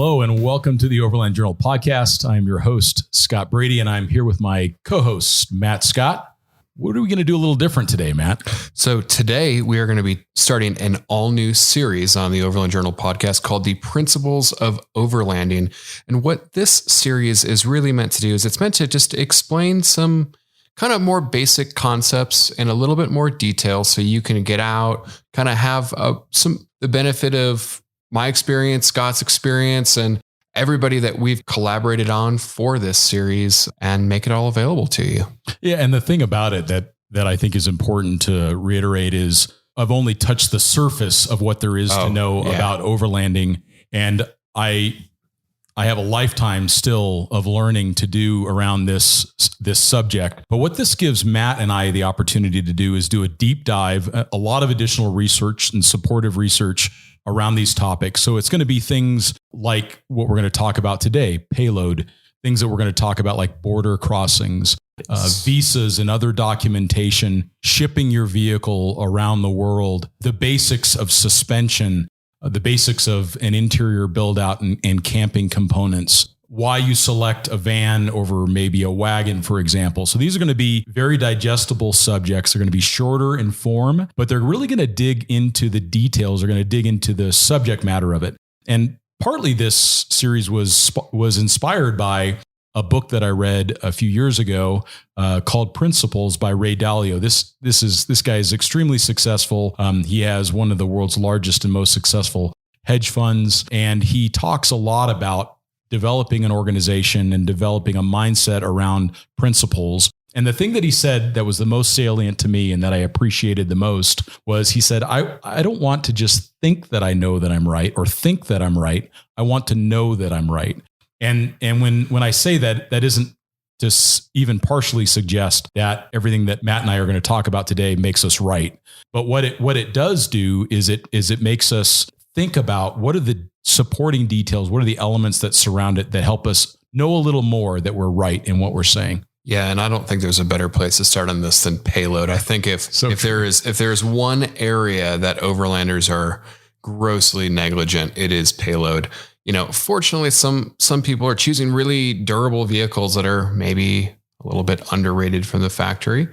Hello and welcome to the Overland Journal podcast. I'm your host, Scott Brady, and I'm here with my co-host, Matt Scott. What are we going to do a little different today, Matt? So today we are going to be starting an all-new series on the Overland Journal podcast called The Principles of Overlanding. And what this series is really meant to do is it's meant to just explain some kind of more basic concepts in a little bit more detail so you can get out, kind of have the benefit of my experience, Scott's experience, and everybody that we've collaborated on for this series and make it all available to you. Yeah. And the thing about it that I think is important to reiterate is I've only touched the surface of what there is to know about overlanding. And I have a lifetime still of learning to do around this subject. But what this gives Matt and I the opportunity to do is do a deep dive, a lot of additional research and supportive research around these topics. So it's going to be things like what we're going to talk about today, Payload, things that we're going to talk about like border crossings, visas and other documentation, shipping your vehicle around the world, the basics of suspension, the basics of an interior build out and camping components, why you select a van over maybe a wagon, for example. So these are going to be very digestible subjects. They're going to be shorter in form, but they're really going to dig into the details. They're going to dig into the subject matter of it. And partly this series was inspired by a book that I read a few years ago called Principles by Ray Dalio. This guy is extremely successful. He has one of the world's largest and most successful hedge funds, and he talks a lot about developing an organization and developing a mindset around principles. And the thing that he said that was the most salient to me and that I appreciated the most was he said, I don't want to just think that I know that I'm right or think that I'm right. I want to know that I'm right. And when I say that, that isn't to even partially suggest that everything that Matt and I are going to talk about today makes us right. But what it does do is it makes us think about what are the supporting details, what are the elements that surround it that help us know a little more that we're right in what we're saying. Yeah, and I don't think there's a better place to start on this than Payload. I think if there is one area that overlanders are grossly negligent, it is Payload. You know, fortunately, some people are choosing really durable vehicles that are maybe a little bit underrated from the factory.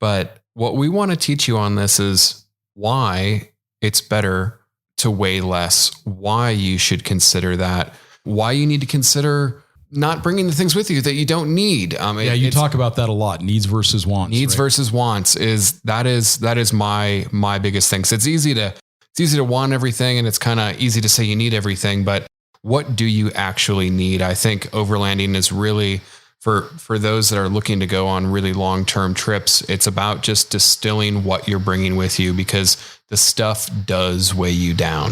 But what we want to teach you on this is why it's better to weigh less, why you should consider that, why you need to consider not bringing the things with you that you don't need. You talk about that a lot. Needs versus wants. Needs versus wants is my biggest thing. So it's easy to want everything, and it's kind of easy to say you need everything, but what do you actually need? I think overlanding is really for those that are looking to go on really long-term trips. It's about just distilling what you're bringing with you because the stuff does weigh you down.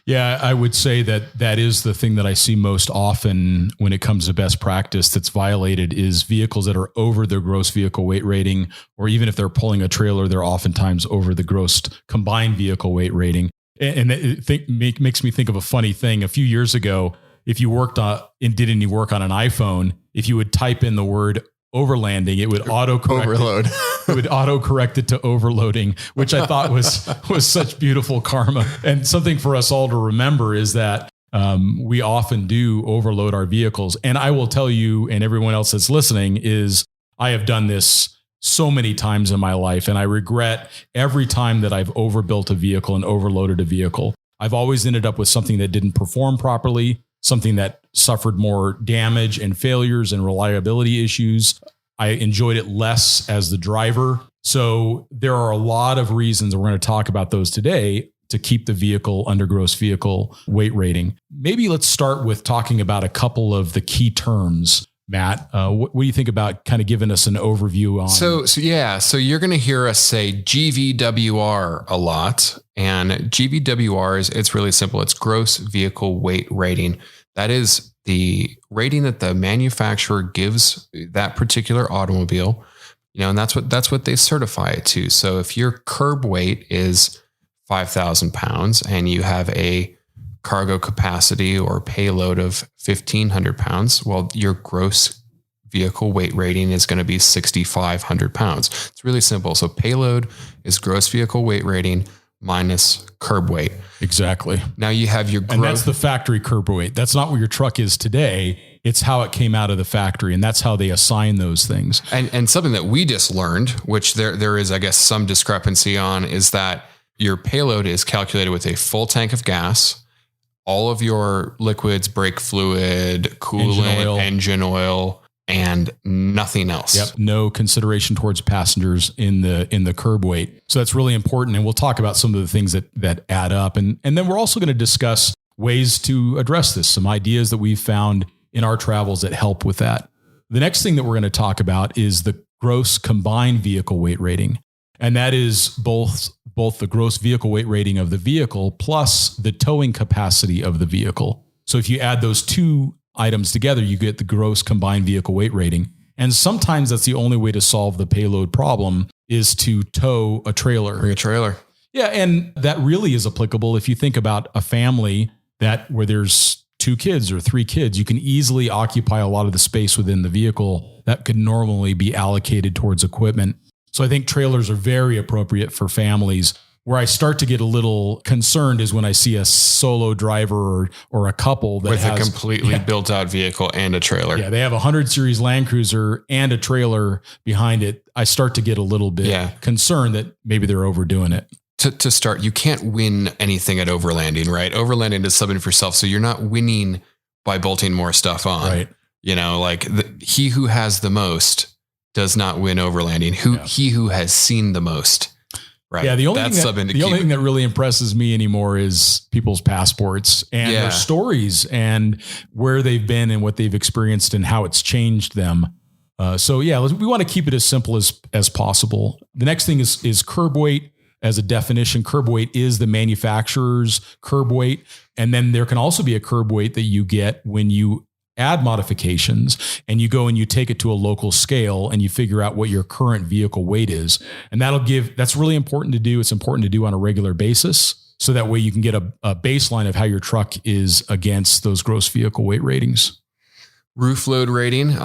Yeah, I would say that is the thing that I see most often when it comes to best practice that's violated is vehicles that are over their gross vehicle weight rating, or even if they're pulling a trailer, they're oftentimes over the gross combined vehicle weight rating. And it makes me think of a funny thing. A few years ago, if you did any work on an iPhone, if you would type in the word overlanding, it would autocorrect it would autocorrect it to overloading, which I thought was such beautiful karma. And something for us all to remember is that we often do overload our vehicles. And I will tell you, and everyone else that's listening, is I have done this so many times in my life, and I regret every time that I've overbuilt a vehicle and overloaded a vehicle. I've always ended up with something that didn't perform properly, something that suffered more damage and failures and reliability issues. I enjoyed it less as the driver. So there are a lot of reasons, and we're going to talk about those today, to keep the vehicle under gross vehicle weight rating. Maybe let's start with talking about a couple of the key terms. Matt, what do you think about kind of giving us an overview on? So you're going to hear us say GVWR a lot, and GVWR it's really simple. It's gross vehicle weight rating. That is the rating that the manufacturer gives that particular automobile, and that's what they certify it to. So if your curb weight is 5,000 pounds and you have a cargo capacity or payload of 1,500 pounds, well, your gross vehicle weight rating is going to be 6,500 pounds. It's really simple. So payload is gross vehicle weight rating minus curb weight. Exactly. Now you have your and that's the factory curb weight. That's not what your truck is today. It's how it came out of the factory, and that's how they assign those things. And something that we just learned, which there is, I guess, some discrepancy on, is that your payload is calculated with a full tank of gas, all of your liquids, brake fluid, coolant, engine oil, and nothing else. Yep. No consideration towards passengers in the curb weight. So that's really important. And we'll talk about some of the things that add up. And then we're also going to discuss ways to address this, some ideas that we've found in our travels that help with that. The next thing that we're going to talk about is the gross combined vehicle weight rating. And that is both the gross vehicle weight rating of the vehicle plus the towing capacity of the vehicle. So if you add those two items together, you get the gross combined vehicle weight rating. And sometimes that's the only way to solve the payload problem is to tow a trailer. Bring a trailer. Yeah. And that really is applicable. If you think about a family where there's 2 kids or 3 kids, you can easily occupy a lot of the space within the vehicle that could normally be allocated towards equipment. So I think trailers are very appropriate for families. Where I start to get a little concerned is when I see a solo driver or a couple that with has a completely built out vehicle and a trailer. Yeah, they have a 100 series Land Cruiser and a trailer behind it. I start to get a little bit concerned that maybe they're overdoing it. To start, you can't win anything at overlanding, right? Overlanding is something for yourself. So you're not winning by bolting more stuff on. Right. He who has the most does not win overlanding. He who has seen the most. Right. Yeah. The only thing that really impresses me anymore is people's passports and their stories and where they've been and what they've experienced and how it's changed them. We want to keep it as simple as possible. The next thing is curb weight. As a definition, curb weight is the manufacturer's curb weight. And then there can also be a curb weight that you get when you add modifications and you go and you take it to a local scale and you figure out what your current vehicle weight is. And that's really important to do. It's important to do on a regular basis. So that way you can get a baseline of how your truck is against those gross vehicle weight ratings. Roof load rating.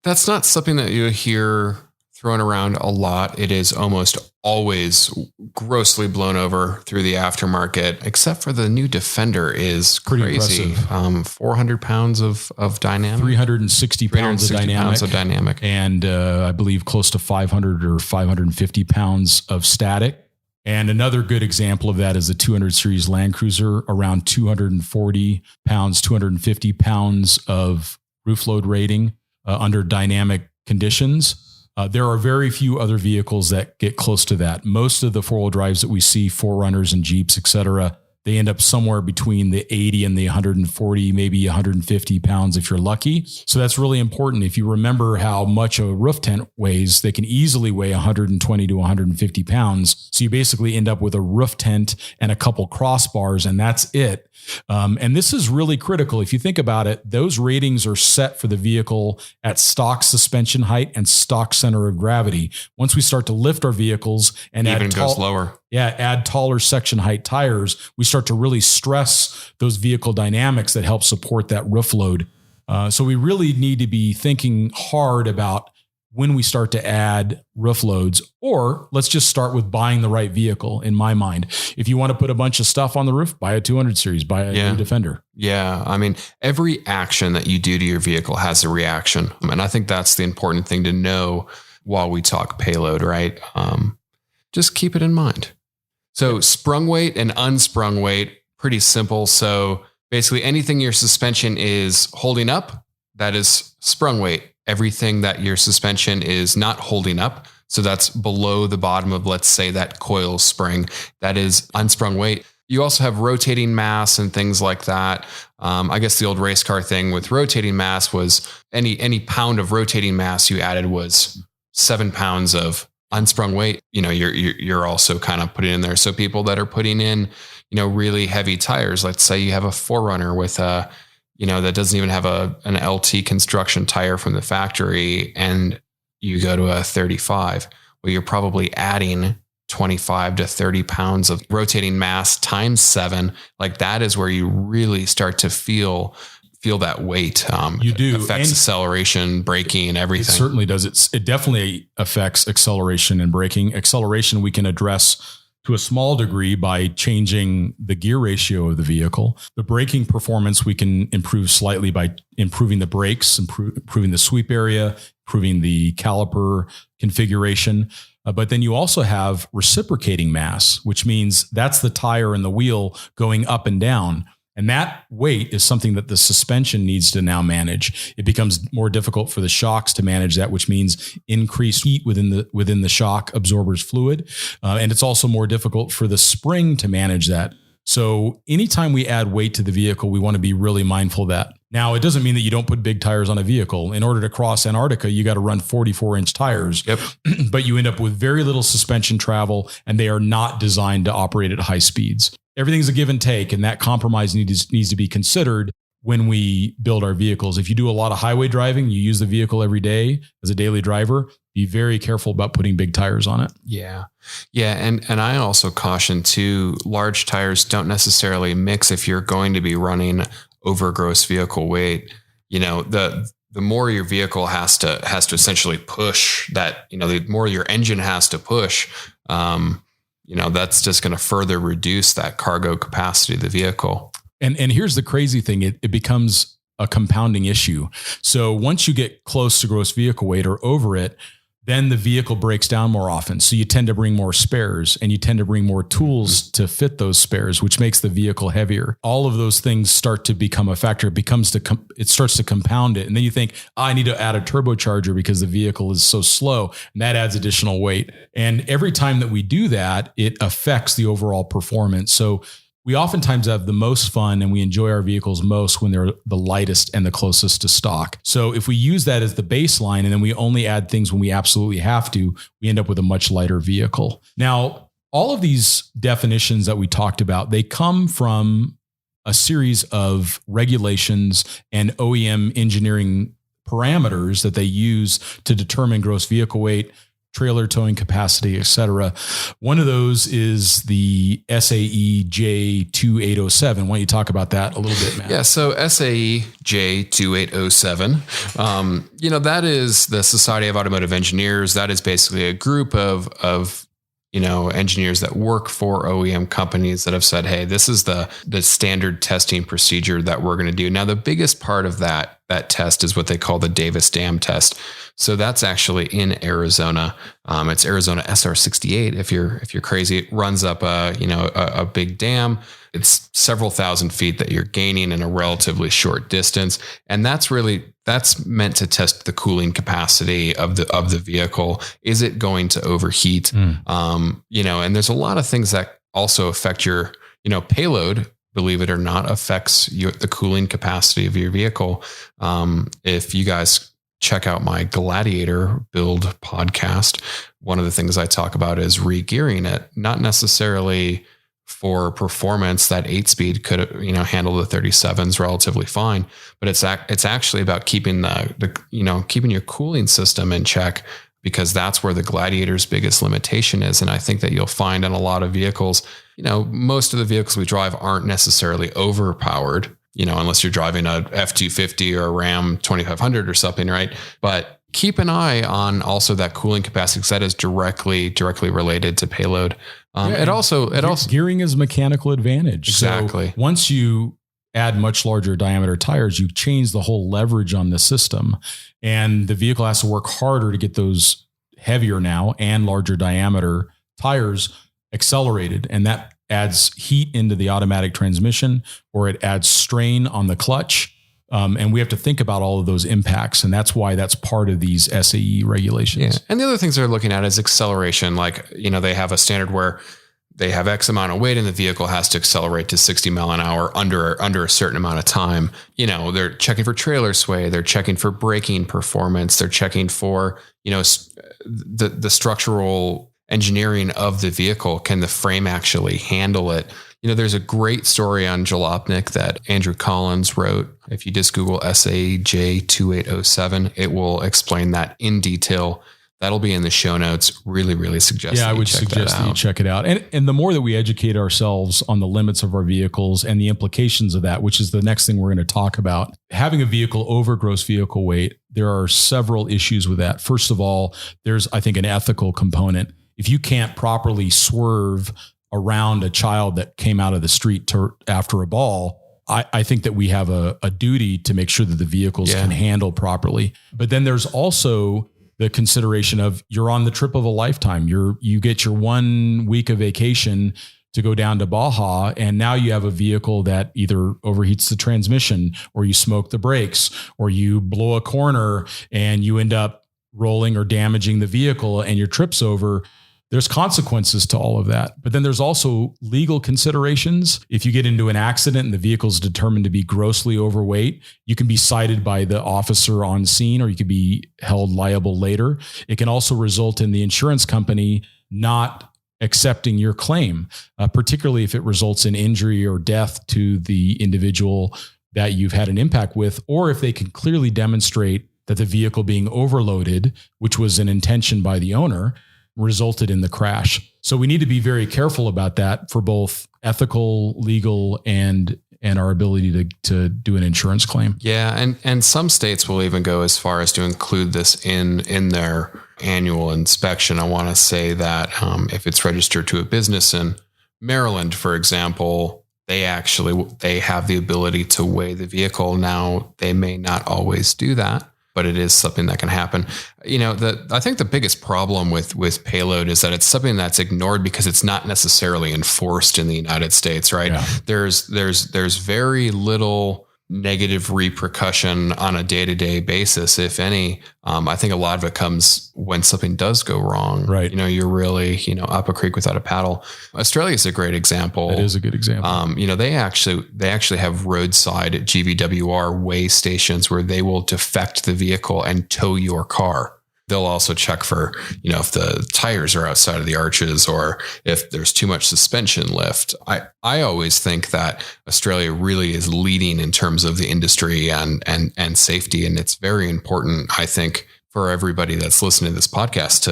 That's not something that you hear thrown around a lot. It is almost always grossly blown over through the aftermarket, except for the new Defender is pretty crazy. Impressive. 400 pounds of dynamic, 360 pounds of dynamic, and I believe close to 500 or 550 pounds of static. And another good example of that is the 200 series Land Cruiser, around 240 pounds, 250 pounds of roof load rating under dynamic conditions. There are very few other vehicles that get close to that. Most of the 4-wheel drives that we see, 4Runners and Jeeps, et cetera, they end up somewhere between the 80 and the 140, maybe 150 pounds if you're lucky. So that's really important. If you remember how much a roof tent weighs, they can easily weigh 120 to 150 pounds. So you basically end up with a roof tent and a couple crossbars, and that's it. And this is really critical. If you think about it, those ratings are set for the vehicle at stock suspension height and stock center of gravity. Once we start to lift our vehicles and goes lower. Add taller section height tires, we start to really stress those vehicle dynamics that help support that roof load. So we really need to be thinking hard about when we start to add roof loads, or let's just start with buying the right vehicle. In my mind, if you want to put a bunch of stuff on the roof, buy a 200 series, buy a new Defender. Yeah. I mean, every action that you do to your vehicle has a reaction. And I think that's the important thing to know while we talk payload, right? Just keep it in mind. So sprung weight and unsprung weight, pretty simple. So basically anything your suspension is holding up, that is sprung weight. Everything that your suspension is not holding up, so that's below the bottom of, let's say, that coil spring, that is unsprung weight. You also have rotating mass and things like that. I guess the old race car thing with rotating mass was any pound of rotating mass you added was 7 pounds of unsprung weight. You're also kind of putting in there. So people that are putting in, really heavy tires, let's say you have a 4Runner with a that doesn't even have an LT construction tire from the factory, and you go to a 35. Well, you're probably adding 25 to 30 pounds of rotating mass times 7. Like that is where you really start to feel that weight. You do. It affects acceleration, braking, and everything. It certainly does. It definitely affects acceleration and braking. Acceleration we can address to a small degree by changing the gear ratio of the vehicle. The braking performance we can improve slightly by improving the brakes, improving the sweep area, improving the caliper configuration. But then you also have reciprocating mass, which means that's the tire and the wheel going up and down. And that weight is something that the suspension needs to now manage. It becomes more difficult for the shocks to manage that, which means increased heat within the shock absorber's fluid. And it's also more difficult for the spring to manage that. So anytime we add weight to the vehicle, we want to be really mindful of that. Now, it doesn't mean that you don't put big tires on a vehicle. In order to cross Antarctica, you got to run 44-inch tires. Yep. But you end up with very little suspension travel, and they are not designed to operate at high speeds. Everything's a give and take, and that compromise needs to be considered when we build our vehicles. If you do a lot of highway driving, you use the vehicle every day as a daily driver, be very careful about putting big tires on it. Yeah. Yeah. And I also caution too, large tires don't necessarily mix if you're going to be running over gross vehicle weight. The more your vehicle has to essentially push that, the more your engine has to push, that's just going to further reduce that cargo capacity of the vehicle. And here's the crazy thing. It becomes a compounding issue. So once you get close to gross vehicle weight or over it, then the vehicle breaks down more often. So you tend to bring more spares and you tend to bring more tools to fit those spares, which makes the vehicle heavier. All of those things start to become a factor. It starts to compound it. And then you think, I need to add a turbocharger because the vehicle is so slow, and that adds additional weight. And every time that we do that, it affects the overall performance. So we oftentimes have the most fun and we enjoy our vehicles most when they're the lightest and the closest to stock. So if we use that as the baseline and then we only add things when we absolutely have to, we end up with a much lighter vehicle. Now, all of these definitions that we talked about, they come from a series of regulations and OEM engineering parameters that they use to determine gross vehicle weight, trailer towing capacity, et cetera. One of those is the SAE J2807. Why don't you talk about that a little bit, Matt? Yeah. So SAE J2807, that is the Society of Automotive Engineers. That is basically a group of engineers that work for OEM companies that have said, hey, this is the standard testing procedure that we're going to do. Now, the biggest part of that test is what they call the Davis Dam test. So that's actually in Arizona. It's Arizona SR68. If you're crazy, it runs up a big dam. It's several thousand feet that you're gaining in a relatively short distance. And that's meant to test the cooling capacity of the vehicle. Is it going to overheat? And there's a lot of things that also affect your, payload, believe it or not, affects the cooling capacity of your vehicle. If you guys check out my Gladiator build podcast, one of the things I talk about is re-gearing it, not necessarily for performance. That 8-speed could, handle the 37s relatively fine, but it's actually about keeping keeping your cooling system in check, because that's where the Gladiator's biggest limitation is. And I think that you'll find in a lot of vehicles, most of the vehicles we drive aren't necessarily overpowered, unless you're driving a F-250 or a Ram 2500 or something, right? But keep an eye on also that cooling capacity, because that is directly related to payload. It also gearing is mechanical advantage. Exactly. So once you add much larger diameter tires, you change the whole leverage on the system, and the vehicle has to work harder to get those heavier now and larger diameter tires accelerated. And that adds heat into the automatic transmission, or it adds strain on the clutch. And we have to think about all of those impacts. And that's why that's part of these SAE regulations. Yeah. And the other things they're looking at is acceleration. Like, they have a standard where they have X amount of weight and the vehicle has to accelerate to 60 mile an hour under a certain amount of time. They're checking for trailer sway. They're checking for braking performance. They're checking for, the structural engineering of the vehicle. Can the frame actually handle it? There's a great story on Jalopnik that Andrew Collins wrote. If you just Google SAE J2807, it will explain that in detail. That'll be in the show notes. Really, really suggest. Yeah, I would suggest that you check it out. And the more that we educate ourselves on the limits of our vehicles and the implications of that, which is the next thing we're going to talk about, having a vehicle over gross vehicle weight, there are several issues with that. First of all, there's, I think, an ethical component. if you can't properly swerve around a child that came out of the street after a ball, I think that we have a duty to make sure that the vehicles can handle properly. But then there's also the consideration of you're on the trip of a lifetime. You get your 1 week of vacation to go down to Baja, and now you have a vehicle that either overheats the transmission, or you smoke the brakes, or you blow a corner and you end up rolling or damaging the vehicle and your trip's over. There's consequences to all of that. But then there's also legal considerations. If you get into an accident and the vehicle's determined to be grossly overweight, you can be cited by the officer on scene, or you could be held liable later. It can also result in the insurance company not accepting your claim, particularly if it results in injury or death to the individual that you've had an impact with, or if they can clearly demonstrate that the vehicle being overloaded, which was an intention by the owner, resulted in the crash. So we need to be very careful about that for both ethical, legal, and our ability to do an insurance claim. Yeah. And some states will even go as far as to include this in their annual inspection. I want to say that if it's registered to a business in Maryland, for example, they have the ability to weigh the vehicle. Now, they may not always do that, but it is something that can happen. I think the biggest problem with Payload is that it's something that's ignored because it's not necessarily enforced in the United States, right? Yeah. There's very little negative repercussion on a day-to-day basis, if any. I think a lot of it comes when something does go wrong. Right. You're really, up a creek without a paddle. Australia is a great example. It is a good example. They actually have roadside GVWR weigh stations where they will defect the vehicle and tow your car. They'll also check for, if the tires are outside of the arches or if there's too much suspension lift. I always think that Australia really is leading in terms of the industry and safety. And it's very important, I think, for everybody that's listening to this podcast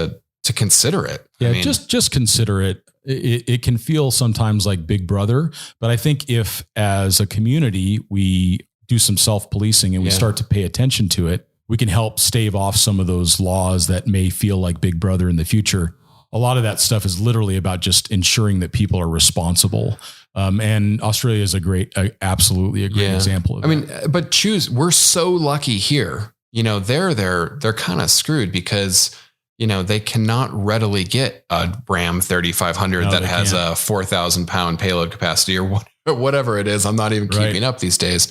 to consider it. Yeah, just consider it. It can feel sometimes like Big Brother, but I think if as a community, we do some self-policing and we start to pay attention to it, we can help stave off some of those laws that may feel like Big Brother in the future. A lot of that stuff is literally about just ensuring that people are responsible. And Australia is absolutely a great example of that. But we're so lucky here. They're kind of screwed because, they cannot readily get a Ram 3500 that has a 4,000 pound payload capacity or whatever it is. I'm not even keeping up these days.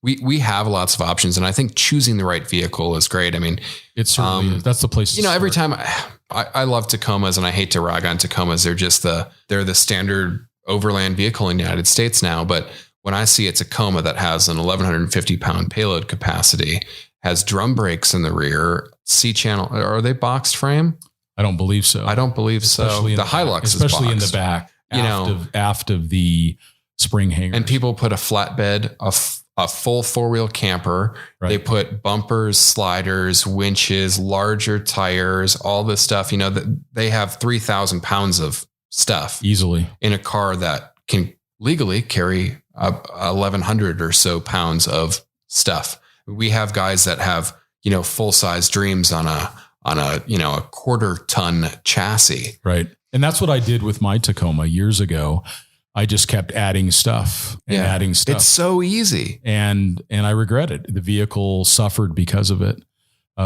We have lots of options, and I think choosing the right vehicle is great. It certainly is. That's the place. Every time I love Tacomas, and I hate to rag on Tacomas. They're the standard overland vehicle in the United States now. But when I see a Tacoma that has an 1,150 pound payload capacity, has drum brakes in the rear, C-channel, are they boxed frame? I don't believe so. Especially so. The Hilux is especially boxed. In the back, aft of the spring hanger. And people put a flatbed, a full 4-wheel camper. Right. They put bumpers, sliders, winches, larger tires, all this stuff. They have 3,000 pounds of stuff easily in a car that can legally carry 1,100 or so pounds of stuff. We have guys that have, full size Dreams on a 1/4 ton chassis. Right. And that's what I did with my Tacoma years ago. I just kept adding stuff and adding stuff. It's so easy. And I regret it. The vehicle suffered because of it.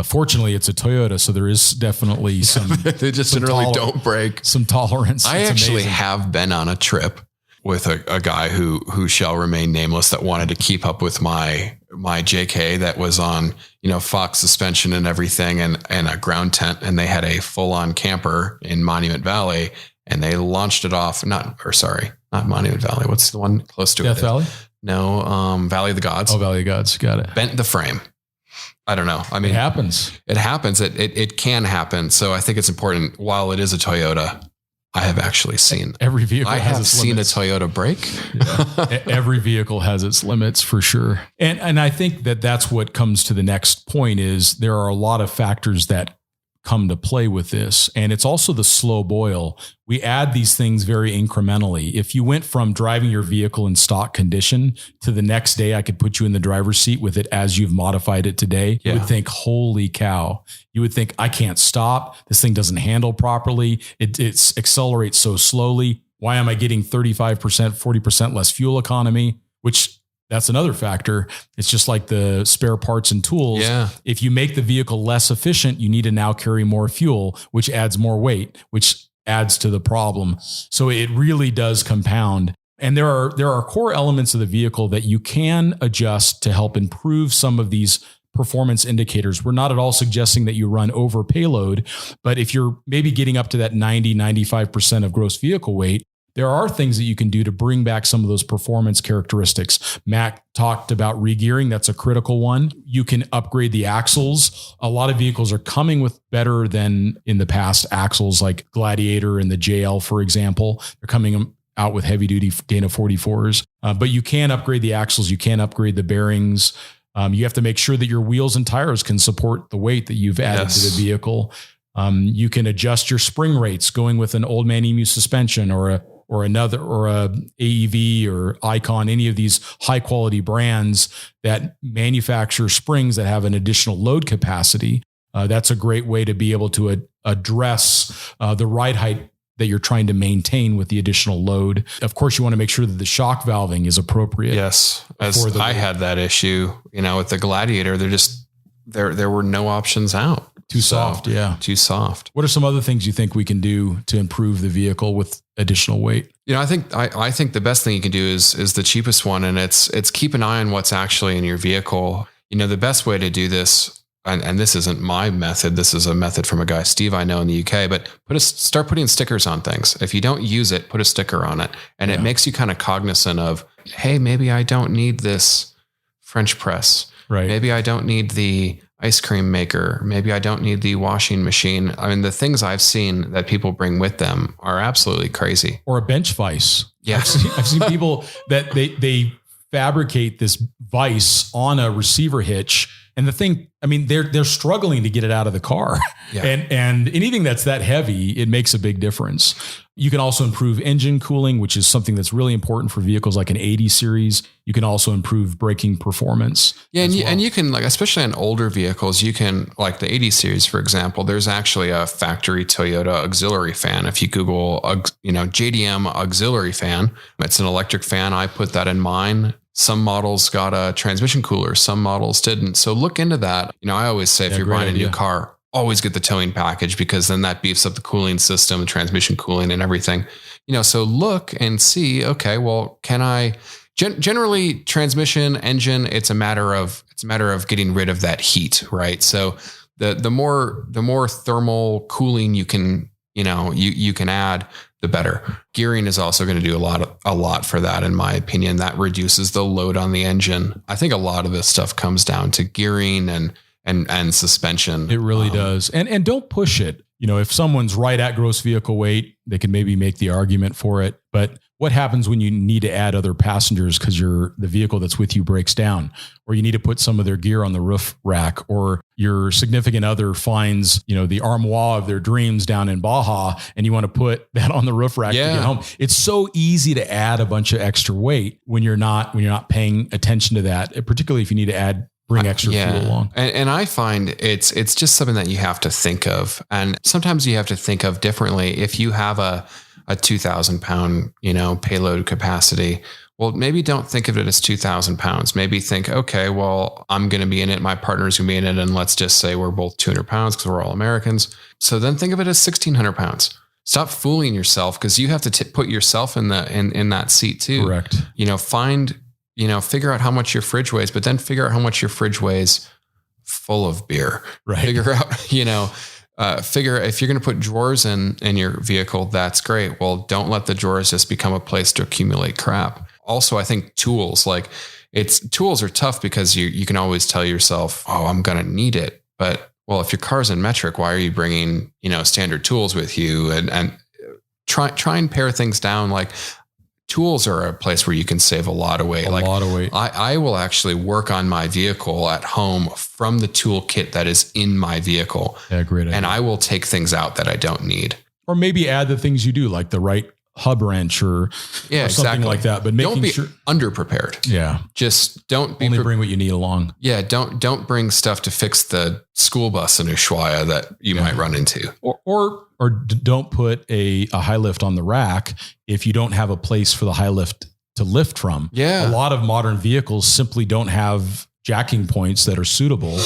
Fortunately, it's a Toyota, so there is definitely some. They just generally don't break. Some tolerance. I actually have been on a trip with a guy who shall remain nameless that wanted to keep up with my JK that was on, Fox suspension and everything and a ground tent. And they had a full on camper in Monument Valley and they launched it off. Not Monument Valley. What's the one close to Death Valley? No, Valley of the Gods. Oh, Valley of the Gods. Got it. Bent the frame. I don't know. It happens. It happens. It can happen. So I think it's important. While it is a Toyota, I have actually seen every vehicle. I have seen a Toyota break. Yeah. Every vehicle has its limits for sure. And I think that's what comes to the next point is there are a lot of factors that come to play with this. And it's also the slow boil. We add these things very incrementally. If you went from driving your vehicle in stock condition to the next day, I could put you in the driver's seat with it as you've modified it today. You would think, holy cow. You would think, I can't stop. This thing doesn't handle properly. It accelerates so slowly. Why am I getting 35%, 40% less fuel economy? Which that's another factor. It's just like the spare parts and tools. Yeah. If you make the vehicle less efficient, you need to now carry more fuel, which adds more weight, which adds to the problem. So it really does compound. And there are core elements of the vehicle that you can adjust to help improve some of these performance indicators. We're not at all suggesting that you run over payload, but if you're maybe getting up to that 90, 95% of gross vehicle weight, there are things that you can do to bring back some of those performance characteristics. Mac talked about regearing. That's a critical one. You can upgrade the axles. A lot of vehicles are coming with better than in the past axles, like Gladiator and the JL, for example. They're coming out with heavy duty Dana 44s, but you can upgrade the axles. You can upgrade the bearings. You have to make sure that your wheels and tires can support the weight that you've added to the vehicle. You can adjust your spring rates going with an Old Man Emu suspension or a AEV or Icon, any of these high quality brands that manufacture springs that have an additional load capacity. That's a great way to be able to address the ride height that you're trying to maintain with the additional load. Of course, you want to make sure that the shock valving is appropriate. Yes. As I had that issue, with the Gladiator, there were no options out. Too soft. Too soft. What are some other things you think we can do to improve the vehicle with additional weight? I think the best thing you can do is the cheapest one. And it's keep an eye on what's actually in your vehicle. The best way to do this, and this isn't my method. This is a method from a guy, Steve, I know in the UK, but start putting stickers on things. If you don't use it, put a sticker on it. And it makes you kind of cognizant of, hey, maybe I don't need this French press. Right. Maybe I don't need the ice cream maker. Maybe I don't need the washing machine. I mean, the things I've seen that people bring with them are absolutely crazy. Or a bench vise. Yeah. I've seen people that they fabricate this vise on a receiver hitch. And the thing, they're struggling to get it out of the car. Yeah. And anything that's that heavy, it makes a big difference. You can also improve engine cooling, which is something that's really important for vehicles like an 80 series. You can also improve braking performance. Yeah. And you can, especially on older vehicles, you can, like the 80 series, for example, there's actually a factory Toyota auxiliary fan. If you Google, JDM auxiliary fan, it's an electric fan. I put that in mine. Some models got a transmission cooler. Some models didn't. So look into that. I always say if you're buying a new car, always get the towing package, because then that beefs up the cooling system, transmission cooling and everything. So look and see, okay, well, can I generally transmission, engine, it's a matter of getting rid of that heat, right? So the more thermal cooling you can, you can add, the better. Gearing is also going to do a lot for that, in my opinion. That reduces the load on the engine. I think a lot of this stuff comes down to gearing and suspension. It really does. And don't push it. If someone's right at gross vehicle weight, they can maybe make the argument for it. But what happens when you need to add other passengers because the vehicle that's with you breaks down, or you need to put some of their gear on the roof rack, or your significant other finds, the armoire of their dreams down in Baja, and you want to put that on the roof rack to get home. It's so easy to add a bunch of extra weight when you're not paying attention to that, particularly if you need to bring extra fuel along. And I find it's just something that you have to think of. And sometimes you have to think of differently. If you have a 2,000 pound, payload capacity, well, maybe don't think of it as 2,000 pounds. Maybe think, okay, well, I'm going to be in it. My partner's going to be in it. And let's just say we're both 200 pounds because we're all Americans. So then think of it as 1,600 pounds. Stop fooling yourself, because you have to put yourself in that seat too. Correct. Figure out how much your fridge weighs, but then figure out how much your fridge weighs full of beer. Right. Figure out, figure if you're going to put drawers in your vehicle, that's great. Well, don't let the drawers just become a place to accumulate crap. Also, I think tools are tough because you can always tell yourself, oh, I'm going to need it. But well, if your car's in metric, why are you bringing, standard tools with you? And try and pare things down. Like, tools are a place where you can save a lot of weight. A lot of weight. I will actually work on my vehicle at home from the toolkit that is in my vehicle. Yeah, great idea. And I will take things out that I don't need. Or maybe add the things you do, like the right hub wrench or something like that. But don't be underprepared. Yeah. Just don't be bring what you need along. Yeah. Don't bring stuff to fix the school bus in Ushuaia that you might run into. Or don't put a high lift on the rack if you don't have a place for the high lift to lift from. Yeah. A lot of modern vehicles simply don't have jacking points that are suitable.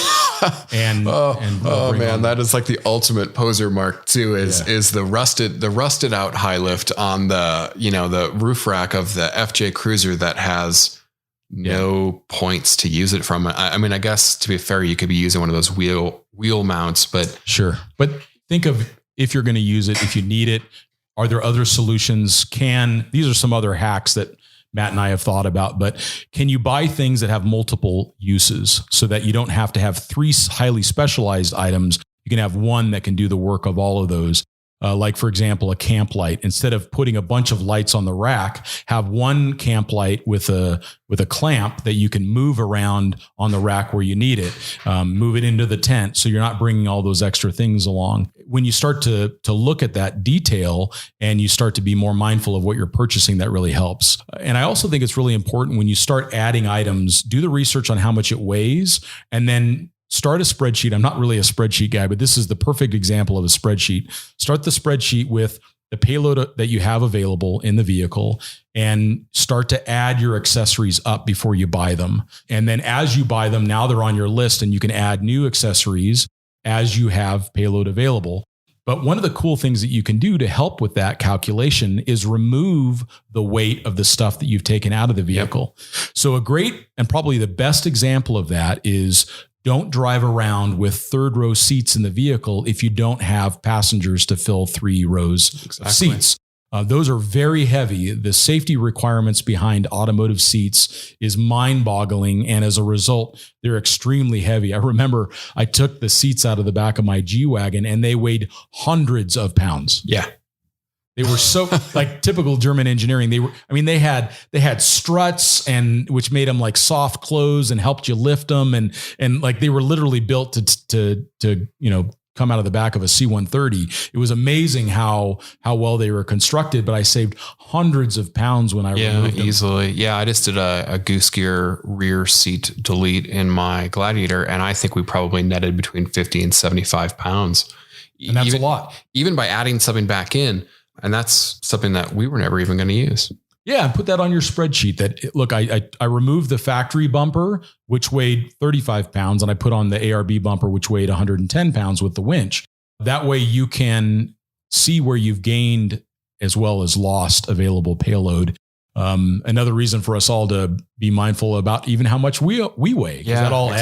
And man, that is like the ultimate poser mark too, is the rusted out high lift on the roof rack of the FJ Cruiser that has no points to use it from. I mean, I guess to be fair, you could be using one of those wheel mounts, but sure. But think of, if you're going to use it, if you need it, are there other solutions? These are some other hacks that Matt and I have thought about, but can you buy things that have multiple uses so that you don't have to have 3 highly specialized items? You can have one that can do the work of all of those. Like, for example, a camp light. Instead of putting a bunch of lights on the rack, have one camp light with a clamp that you can move around on the rack where you need it. Move it into the tent so you're not bringing all those extra things along. When you start to look at that detail and you start to be more mindful of what you're purchasing, that really helps. And I also think it's really important when you start adding items, do the research on how much it weighs, and then start a spreadsheet. I'm not really a spreadsheet guy, but this is the perfect example of a spreadsheet. Start the spreadsheet with the payload that you have available in the vehicle and start to add your accessories up before you buy them. And then as you buy them, now they're on your list and you can add new accessories as you have payload available. But one of the cool things that you can do to help with that calculation is remove the weight of the stuff that you've taken out of the vehicle. Yep. So a great and probably the best example of that is, don't drive around with 3rd row seats in the vehicle if you don't have passengers to fill 3 rows of seats. Those are very heavy. The safety requirements behind automotive seats is mind-boggling. And as a result, they're extremely heavy. I remember I took the seats out of the back of my G-Wagon and they weighed hundreds of pounds. Yeah. They were so like typical German engineering. They had struts and which made them like soft close and helped you lift them. And like they were literally built to come out of the back of a C-130. It was amazing how well they were constructed, but I saved hundreds of pounds when I removed them. Easily. Yeah. I just did a goose gear rear seat delete in my Gladiator. And I think we probably netted between 50 and 75 pounds. And that's a lot. Even by adding something back in. And that's something that we were never even going to use. Yeah. Put that on your spreadsheet that, look, I removed the factory bumper, which weighed 35 pounds, and I put on the ARB bumper, which weighed 110 pounds with the winch. That way you can see where you've gained as well as lost available payload. Another reason for us all to be mindful about even how much we weigh. Yeah, that all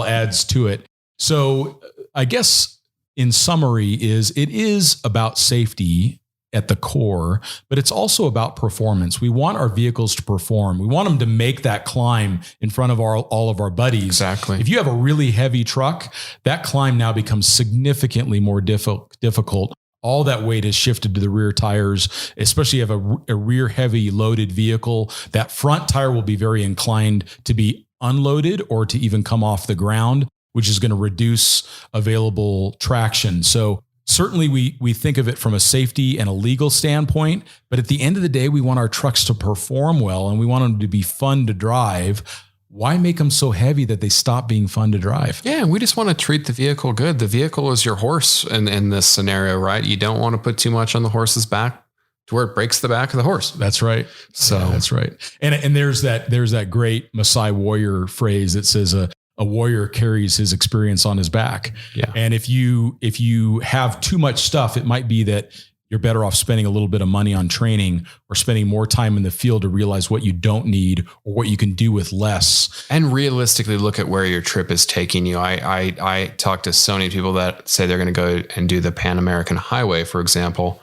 adds to it. So I guess in summary it is about safety at the core, but it's also about performance. We want our vehicles to perform. We want them to make that climb in front of all of our buddies. Exactly. If you have a really heavy truck, that climb now becomes significantly more difficult. All that weight is shifted to the rear tires, especially if you have a rear heavy loaded vehicle. That front tire will be very inclined to be unloaded or to even come off the ground, which is going to reduce available traction. So certainly we think of it from a safety and a legal standpoint, but at the end of the day, we want our trucks to perform well and we want them to be fun to drive. Why make them so heavy that they stop being fun to drive? Yeah, we just want to treat the vehicle good. The vehicle is your horse in this scenario, right? You don't want to put too much on the horse's back to where it breaks the back of the horse. That's right. So that's right. And there's that great Maasai warrior phrase that says a warrior carries his experience on his back. Yeah. And if you have too much stuff, it might be that you're better off spending a little bit of money on training or spending more time in the field to realize what you don't need or what you can do with less. And realistically look at where your trip is taking you. I talk to so many people that say they're going to go and do the Pan American Highway, for example.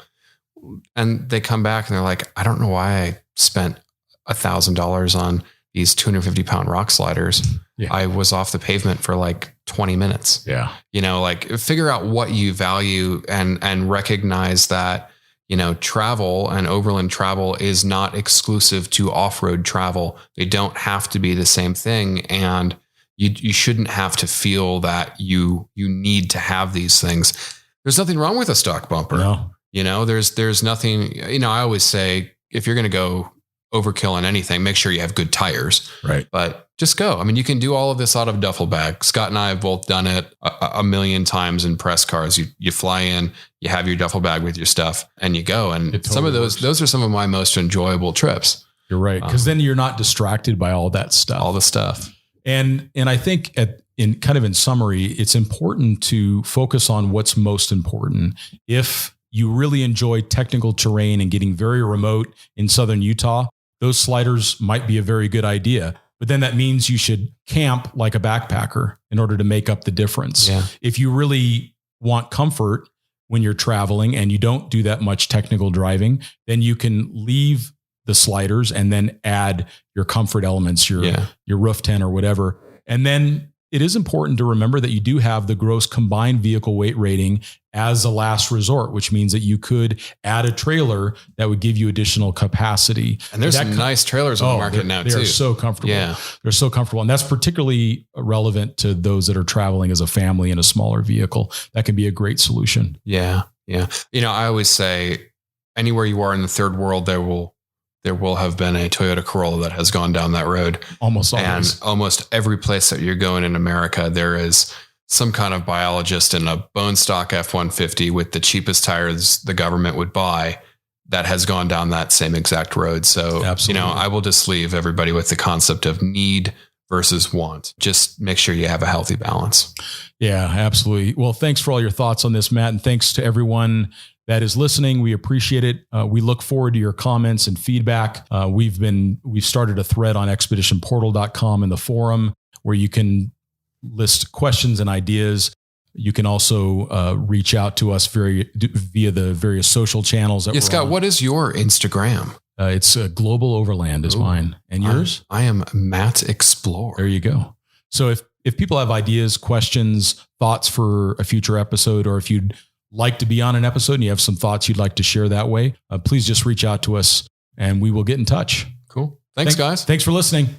And they come back and they're like, I don't know why I spent $1,000 on these 250 pound rock sliders. Yeah. I was off the pavement for like 20 minutes. Yeah. Like figure out what you value and recognize that, travel and overland travel is not exclusive to off-road travel. They don't have to be the same thing. And you shouldn't have to feel that you need to have these things. There's nothing wrong with a stock bumper. No. There's nothing, I always say, if you're going to go overkill on anything, make sure you have good tires. Right. But just go. I mean, you can do all of this out of duffel bag. Scott and I have both done it a million times in press cars. You fly in, you have your duffel bag with your stuff, and you go. And totally some of those are some of my most enjoyable trips. You're right. Because then you're not distracted by all that stuff. All the stuff. And I think in summary, it's important to focus on what's most important. If you really enjoy technical terrain and getting very remote in southern Utah, those sliders might be a very good idea. But then that means you should camp like a backpacker in order to make up the difference. Yeah. If you really want comfort when you're traveling and you don't do that much technical driving, then you can leave the sliders and then add your comfort elements, your roof tent or whatever. And then it is important to remember that you do have the gross combined vehicle weight rating as a last resort, which means that you could add a trailer that would give you additional capacity. And there's some nice trailers on the market now too. They're so comfortable. Yeah. They're so comfortable. And that's particularly relevant to those that are traveling as a family in a smaller vehicle. That can be a great solution. Yeah. Yeah. I always say anywhere you are in the third world, there will have been a Toyota Corolla that has gone down that road. Almost always. And almost every place that you're going in America, there is some kind of biologist in a bone stock F-150 with the cheapest tires the government would buy that has gone down that same exact road. So, absolutely. I will just leave everybody with the concept of need versus want. Just make sure you have a healthy balance. Yeah, absolutely. Well, thanks for all your thoughts on this, Matt. And thanks to everyone that is listening. We appreciate it. We look forward to your comments and feedback. We've started a thread on expeditionportal.com in the forum where you can list questions and ideas. You can also reach out to us via the various social channels. Scott, what is your Instagram? It's Global Overland is mine. And yours? I am Matt Explorer. There you go. So if people have ideas, questions, thoughts for a future episode, or if you'd like to be on an episode and you have some thoughts you'd like to share that way, please just reach out to us and we will get in touch. Cool. Thanks, guys. Thanks for listening.